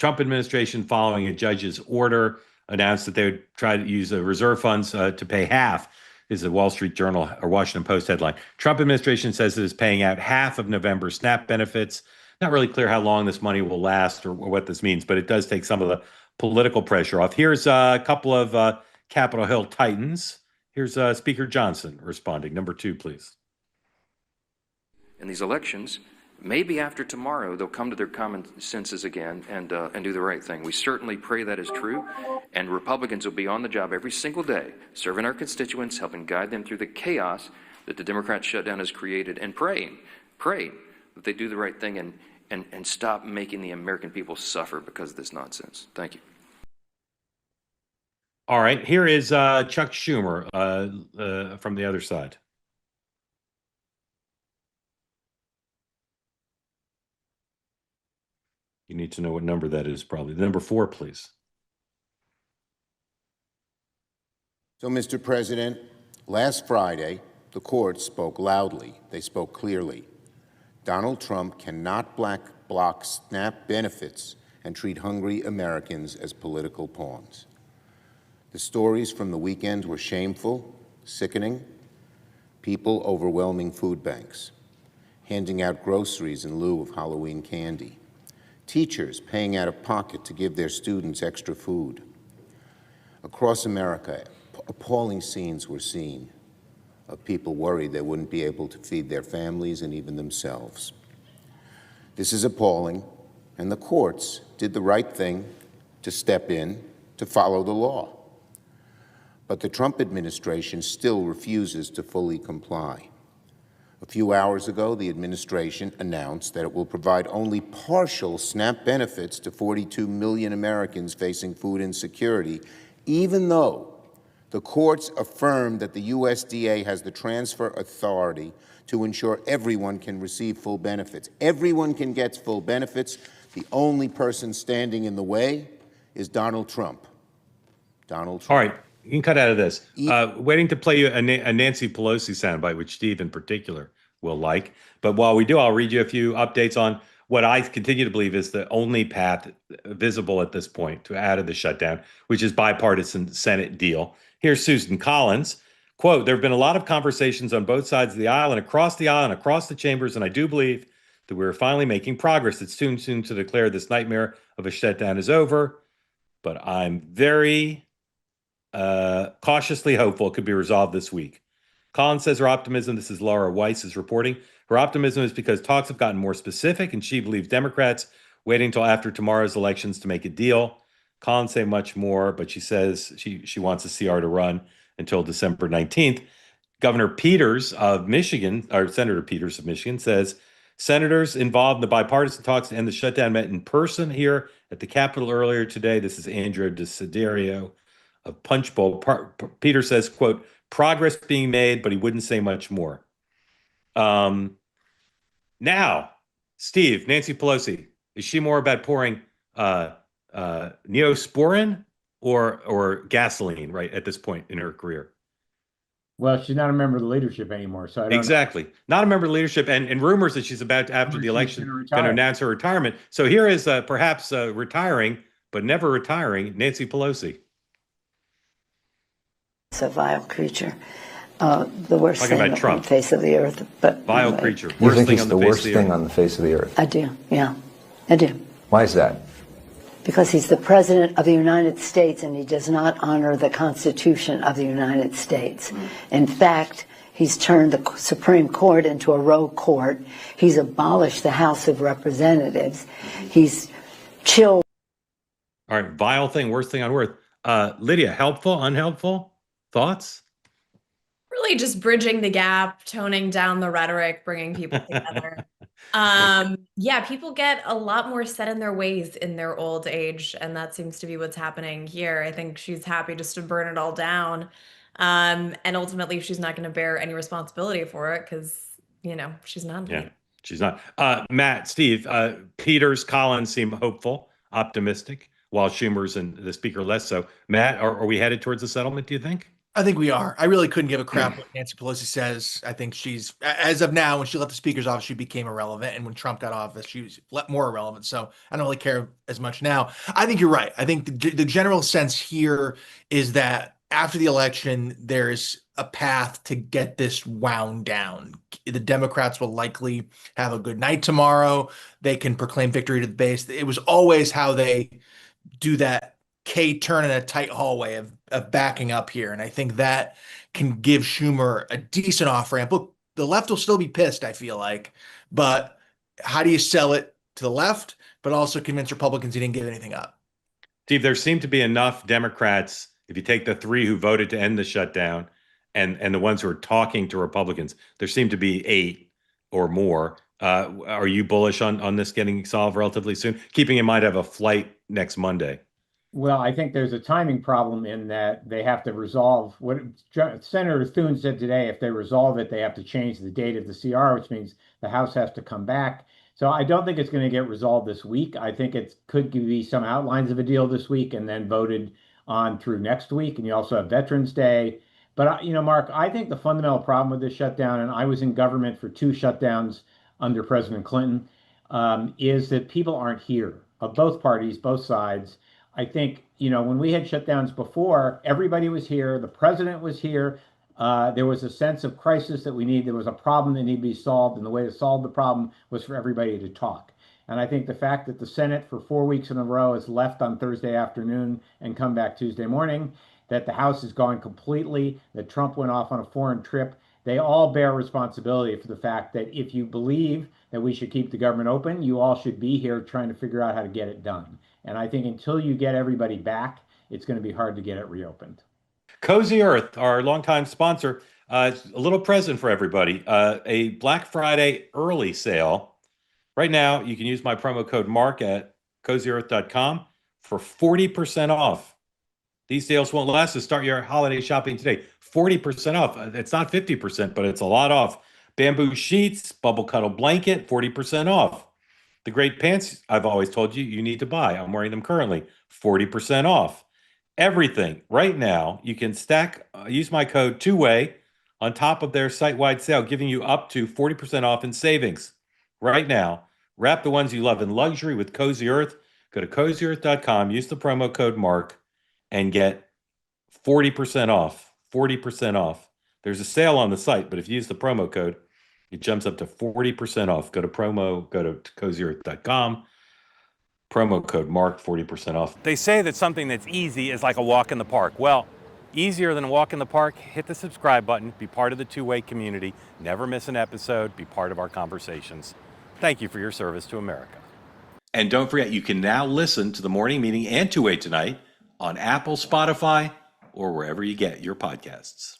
Trump administration, following a judge's order, announced that they would try to use the reserve funds to pay half, is a Wall Street Journal or Washington Post headline. Trump administration says it is paying out half of November's SNAP benefits. Not really clear how long this money will last or what this means, but it does take some of the political pressure off. Here's a couple of Capitol Hill titans. Here's Speaker Johnson responding. Number 2, please. In these elections, maybe after tomorrow, they'll come to their common senses again and do the right thing. We certainly pray that is true, and Republicans will be on the job every single day, serving our constituents, helping guide them through the chaos that the Democrat shutdown has created, and praying that they do the right thing and stop making the American people suffer because of this nonsense. Thank you. All right, here is Chuck Schumer from the other side. You need to know what number that is, probably. Number 4, please. So, Mr. President, last Friday, the court spoke loudly. They spoke clearly. Donald Trump cannot block SNAP benefits and treat hungry Americans as political pawns. The stories from the weekend were shameful, sickening. People overwhelming food banks, handing out groceries in lieu of Halloween candy, teachers paying out of pocket to give their students extra food. Across America, appalling scenes were seen of people worried they wouldn't be able to feed their families and even themselves. This is appalling, and the courts did the right thing to step in to follow the law. But the Trump administration still refuses to fully comply. A few hours ago, the administration announced that it will provide only partial SNAP benefits to 42 million Americans facing food insecurity, even though the courts affirmed that the USDA has the transfer authority to ensure everyone can receive full benefits. Everyone can get full benefits. The only person standing in the way is Donald Trump. Donald Trump. All right. You can cut out of this. Waiting to play you a Nancy Pelosi soundbite, which Steve in particular will like. But while we do, I'll read you a few updates on what I continue to believe is the only path visible at this point to out of the shutdown, which is bipartisan Senate deal. Here's Susan Collins. Quote, there have been a lot of conversations on both sides of the aisle and across the chambers, and I do believe that we're finally making progress. It's too soon to declare this nightmare of a shutdown is over, but I'm very cautiously hopeful it could be resolved this week. Collins says her optimism, this is Laura Weiss is reporting, her optimism is because talks have gotten more specific and she believes Democrats waiting until after tomorrow's elections to make a deal. Collins say much more, but she says she wants the CR to run until December 19th. Governor Peters of Michigan, or Senator Peters of Michigan, says senators involved in the bipartisan talks to end the shutdown met in person here at the Capitol earlier today. This is Andrew Desiderio of Punchbowl. Peter says, quote, progress being made, but he wouldn't say much more. Now, Steve, Nancy Pelosi, is she more about pouring Neosporin or gasoline right at this point in her career? Well, she's not a member of the leadership anymore, so I don't know. Not a member of the leadership, and rumors that she's about to, after the election, going to announce her retirement. So here is perhaps retiring, but never retiring, Nancy Pelosi. It's a vile creature, the worst Talking thing about Trump. on the face of the earth. But vile anyway. Creature. You think it's the worst thing on the face of the earth? I do, yeah, I do. Why is that? Because he's the president of the United States and he does not honor the Constitution of the United States. In fact, he's turned the Supreme Court into a rogue court. He's abolished the House of Representatives. He's chilled. All right, vile thing, worst thing on earth. Lydia, helpful, unhelpful? Thoughts? Really just bridging the gap, toning down the rhetoric, bringing people together. Yeah, people get a lot more set in their ways in their old age, and that seems to be what's happening here. I think she's happy just to burn it all down. And ultimately, she's not going to bear any responsibility for it because, you know, she's not. Yeah, she's not. Matt, Steve, Peters, Collins seem hopeful, optimistic, while Schumer's and the speaker less so. Matt, are we headed towards a settlement, do you think? I think we are. I really couldn't give a crap what Nancy Pelosi says. I think she's, as of now, when she left the speaker's office, she became irrelevant. And when Trump got office, she was more irrelevant. So I don't really care as much now. I think you're right. I think the general sense here is that after the election, there's a path to get this wound down. The Democrats will likely have a good night tomorrow. They can proclaim victory to the base. It was always how they do that K turn in a tight hallway of backing up here. And I think that can give Schumer a decent off ramp. Look, the left will still be pissed, I feel like, but how do you sell it to the left, but also convince Republicans he didn't give anything up? Steve, there seem to be enough Democrats, if you take the 3 who voted to end the shutdown and the ones who are talking to Republicans, there seem to be 8 or more. Are you bullish on this getting solved relatively soon? Keeping in mind I have a flight next Monday. Well, I think there's a timing problem in that they have to resolve what Senator Thune said today. If they resolve it, they have to change the date of the CR, which means the House has to come back. So I don't think it's going to get resolved this week. I think it could be some outlines of a deal this week and then voted on through next week. And you also have Veterans Day. But, Mark, I think the fundamental problem with this shutdown, and I was in government for 2 shutdowns under President Clinton, is that people aren't here of both parties, both sides. I think, when we had shutdowns before, everybody was here, the president was here. There was a sense of crisis that there was a problem that needed to be solved, and the way to solve the problem was for everybody to talk. And I think the fact that the Senate for 4 weeks in a row has left on Thursday afternoon and come back Tuesday morning, that the House is gone completely, that Trump went off on a foreign trip, they all bear responsibility for the fact that if you believe that we should keep the government open, you all should be here trying to figure out how to get it done. And I think until you get everybody back, it's going to be hard to get it reopened. Cozy Earth, our longtime sponsor, a little present for everybody. A Black Friday early sale. Right now, you can use my promo code MARK at cozyearth.com for 40% off. These deals won't last, so start your holiday shopping today. 40% off. It's not 50%, but it's a lot off. Bamboo sheets, bubble cuddle blanket, 40% off. The great pants I've always told you you need to buy. I'm wearing them currently. 40% off. Everything right now. You can use my code two-way on top of their site-wide sale, giving you up to 40% off in savings. Right now, wrap the ones you love in luxury with Cozy Earth. Go to cozyearth.com, use the promo code MARK, and get 40% off. 40% off. There's a sale on the site, but if you use the promo code, it jumps up to 40% off. Go to cozyearth.com. Promo code MARK, 40% off. They say that something that's easy is like a walk in the park. Well, easier than a walk in the park, hit the subscribe button, be part of the two-way community, never miss an episode, be part of our conversations. Thank you for your service to America. And don't forget, you can now listen to the morning meeting and two-way tonight on Apple, Spotify, or wherever you get your podcasts.